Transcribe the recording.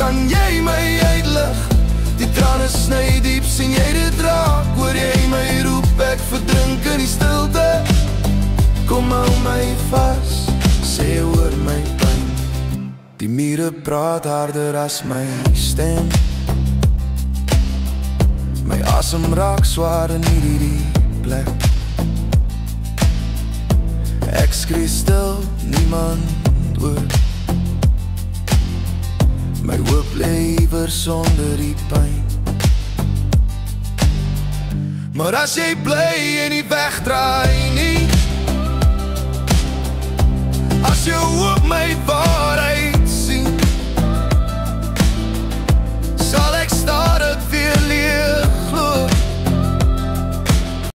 gaan jy my uitlig? Die trane sny diep, sien jy dit raak? Hoor jy my roep, ek verdrink in die stilte. Kom hou my vas, sê hoor my pyn. Die mure praat harder as my stem. My asem raak swaar in hierdie plek. Ek skree stil, niemand hoor. My hoop lewer sonder die pyn. Maar as jy bly en nie wegdraai nie, as jy hoop my waarheid sien, sal ek stadig weer leer.